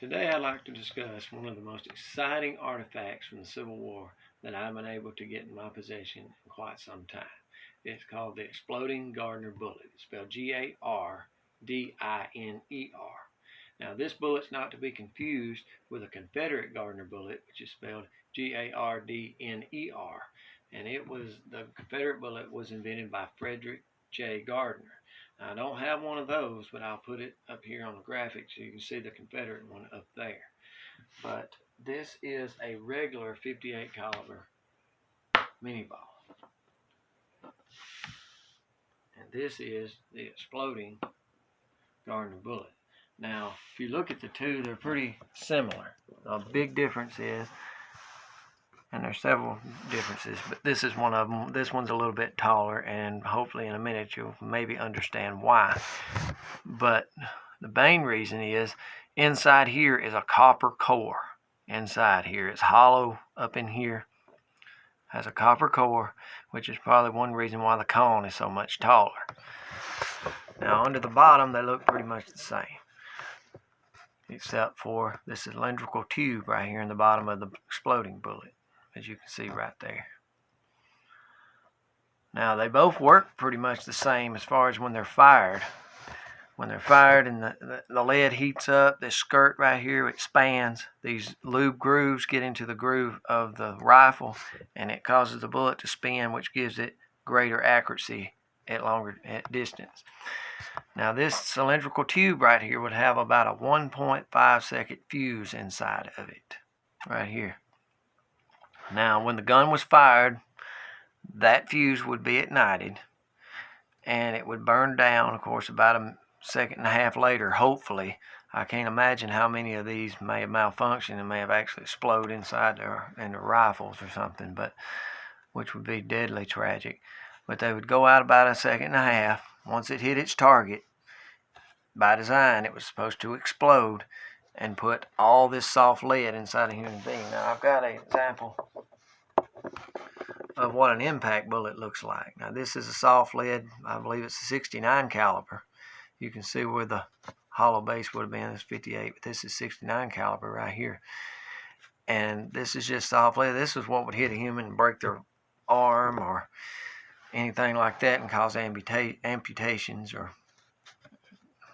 Today I'd like to discuss one of the most exciting artifacts from the Civil War that I've been able to get in my possession in quite some time. It's called the Exploding Gardiner Bullet. It's spelled Gardiner. Now this bullet's not to be confused with a Confederate Gardiner bullet, which is spelled Gardner. And the Confederate bullet was invented by Frederick J. Gardiner. I don't have one of those, but I'll put it up here on the graphic so you can see the Confederate one up there. But this is a regular 58 caliber mini ball. And this is the Exploding Gardiner bullet. Now, if you look at the two, they're pretty similar. The big difference is, and there's several differences, but this is one of them. This one's a little bit taller, and hopefully in a minute you'll maybe understand why. But the main reason is inside here is a copper core. Inside here, it's hollow up in here, has a copper core, which is probably one reason why the cone is so much taller. Now under the bottom, they look pretty much the same, except for this cylindrical tube right here in the bottom of the exploding bullet, as you can see right there. Now they both work pretty much the same as far as when they're fired. When they're fired and the lead heats up, this skirt right here expands. These lube grooves get into the groove of the rifle, and it causes the bullet to spin, which gives it greater accuracy at distance. Now this cylindrical tube right here would have about a 1.5 second fuse inside of it, right here. Now when the gun was fired, that fuse would be ignited, and it would burn down, of course, about a second and a half later, hopefully. I can't imagine how many of these may have malfunctioned and may have actually exploded inside their rifles or something, but which would be deadly tragic. But they would go out about a second and a half. Once it hit its target, by design, it was supposed to explode and put all this soft lead inside a human being. Now I've got an example of what an impact bullet looks like. Now this is a soft lead. I believe it's a 69 caliber. You can see where the hollow base would have been. It's 58, but this is 69 caliber right here. And this is just soft lead. This is what would hit a human and break their arm or anything like that and cause amputations or,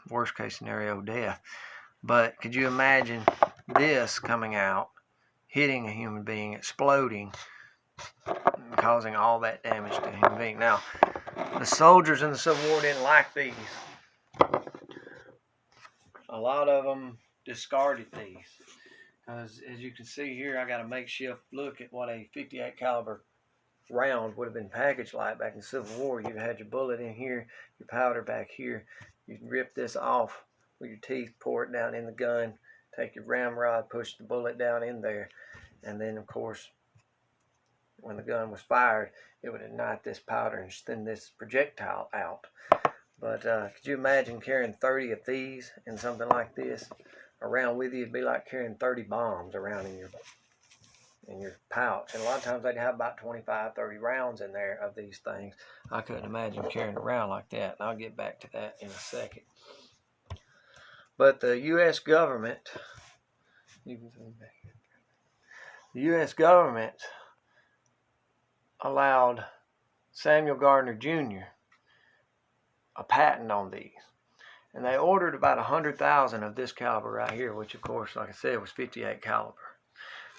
worst case scenario, death. But could you imagine this coming out, hitting a human being, exploding, causing all that damage to a human being? Now, the soldiers in the Civil War didn't like these. A lot of them discarded these, because as you can see here, I got a makeshift look at what a 58 caliber round would have been packaged like back in the Civil War. You had your bullet in here, your powder back here. You can rip this off with your teeth, pour it down in the gun, take your ramrod, push the bullet down in there, and then of course when the gun was fired, it would ignite this powder and send this projectile out. But could you imagine carrying 30 of these and something like this around with you? It'd be like carrying 30 bombs around in your pouch. And a lot of times they'd have about 25, 30 rounds in there of these things. I couldn't imagine carrying around like that. And I'll get back to that in a second. But the U.S. government, the U.S. government allowed Samuel Gardiner Jr. a patent on these, and they ordered about 100,000 of this caliber right here, which of course, like I said, was 58 caliber.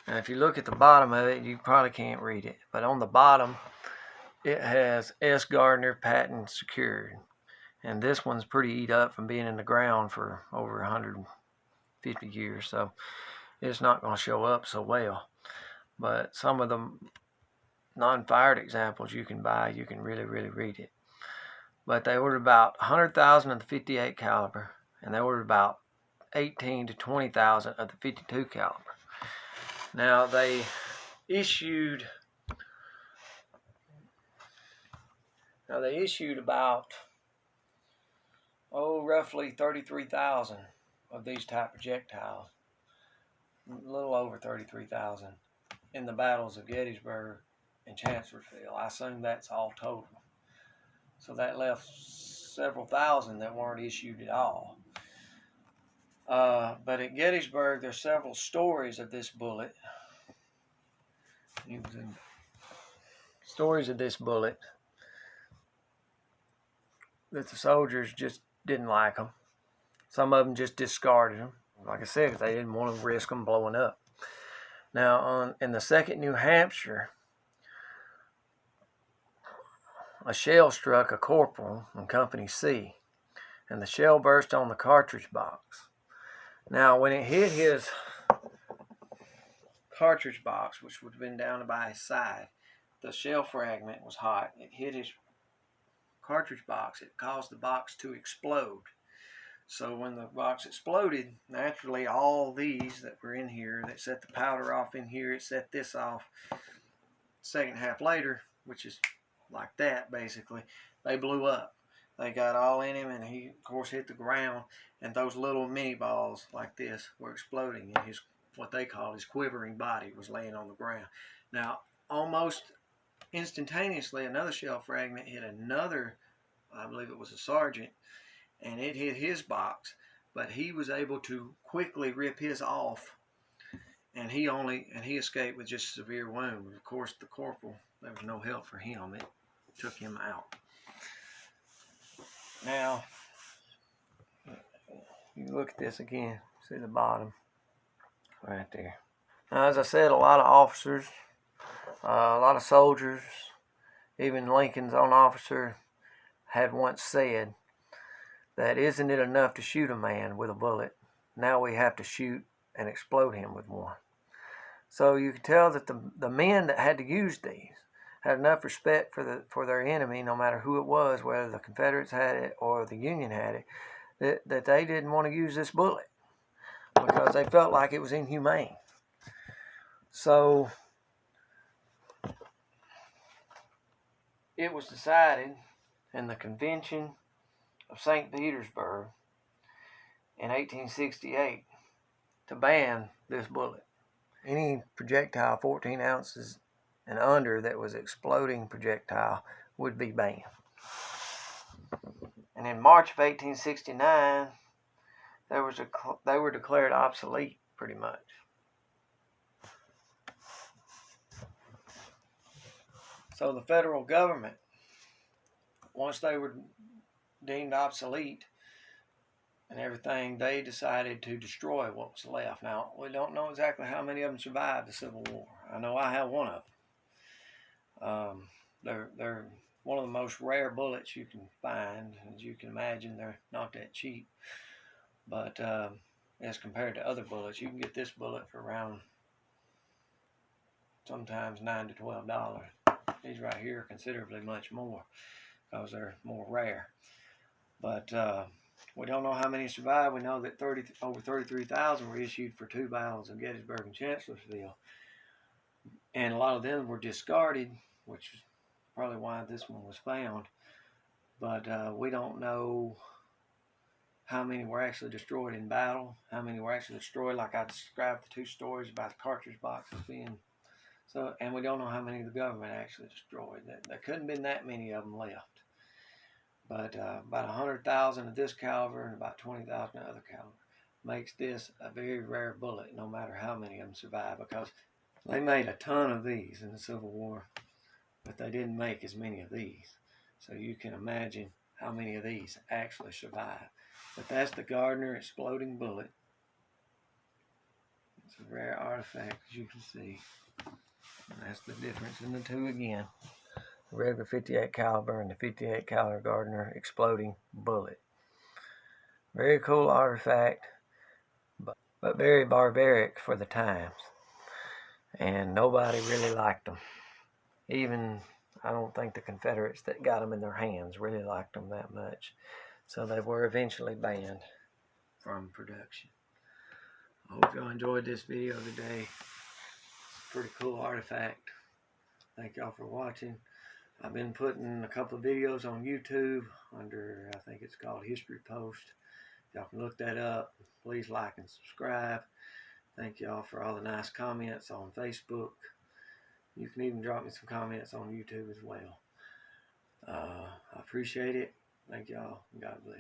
Now if you look at the bottom of it, you probably can't read it, but on the bottom it has S. Gardiner patent secured, and this one's pretty eat up from being in the ground for over 150 years, so it's not going to show up so well. But some of the non-fired examples you can buy, you can really read it. But they ordered about 100,000 of the 58 caliber, and they ordered about 18 to 20,000 of the 52 caliber. Now they issued about roughly 33,000 of these type projectiles, a little over 33,000, in the battles of Gettysburg and Chancellorsville. I assume that's all total. So that left several thousand that weren't issued at all. But at Gettysburg, there's several stories of this bullet. Stories of this bullet that the soldiers just didn't like them. Some of them just discarded them, like I said, because they didn't want to risk them blowing up. Now, in the 2nd New Hampshire, a shell struck a corporal in Company C, and the shell burst on the cartridge box. Now, when it hit his cartridge box, which would have been down by his side, the shell fragment was hot. It hit his cartridge box. It caused the box to explode. So when the box exploded, naturally all these that were in here, that set the powder off in here, it set this off. Second half later, which is like that basically, they blew up. They got all in him, and he of course hit the ground, and those little mini balls like this were exploding, and his, what they call his quivering body, was laying on the ground. Now almost instantaneously another shell fragment hit another, I believe it was a sergeant, and it hit his box, but he was able to quickly rip his off, and he escaped with just a severe wound. Of course, the corporal, there was no help for him. It took him out. Now, you look at this again, see the bottom right there. Now, as I said, a lot of officers, a lot of soldiers, even Lincoln's own officer had once said that, isn't it enough to shoot a man with a bullet? Now we have to shoot and explode him with one. So you can tell that the men that had to use these had enough respect for their enemy, no matter who it was, whether the Confederates had it or the Union had it, that they didn't want to use this bullet because they felt like it was inhumane. So it was decided in the Convention of St. Petersburg in 1868 to ban this bullet. Any projectile 14 ounces and under that was exploding projectile would be banned. And in March of 1869, they were declared obsolete, pretty much. So the federal government, once they were deemed obsolete and everything, they decided to destroy what was left. Now, we don't know exactly how many of them survived the Civil War. I know I have one of them. They're one of the most rare bullets you can find. As you can imagine, they're not that cheap. But as compared to other bullets, you can get this bullet for around sometimes $9 to $12. These right here are considerably much more because they're more rare. But we don't know how many survived. We know that over 33,000 were issued for 2 battles of Gettysburg and Chancellorsville. And a lot of them were discarded, which is probably why this one was found. But we don't know how many were actually destroyed in battle, how many were actually destroyed, like I described the 2 stories about the cartridge boxes being. So, and we don't know how many the government actually destroyed. There couldn't have been that many of them left. But about 100,000 of this caliber and about 20,000 of other caliber makes this a very rare bullet, no matter how many of them survive, because they made a ton of these in the Civil War, but they didn't make as many of these. So you can imagine how many of these actually survive. But that's the Gardiner Exploding Bullet. It's a rare artifact, as you can see. And that's the difference in the two again. The regular 58 caliber and the 58 caliber Gardiner Exploding Bullet. Very cool artifact, but very barbaric for the times. And nobody really liked them. Even, I don't think the Confederates that got them in their hands really liked them that much. So they were eventually banned from production. I hope y'all enjoyed this video today. It's a pretty cool artifact. Thank y'all for watching. I've been putting a couple of videos on YouTube under, I think it's called History Post. Y'all can look that up. Please like and subscribe. Thank y'all for all the nice comments on Facebook. You can even drop me some comments on YouTube as well. I appreciate it. Thank y'all. God bless.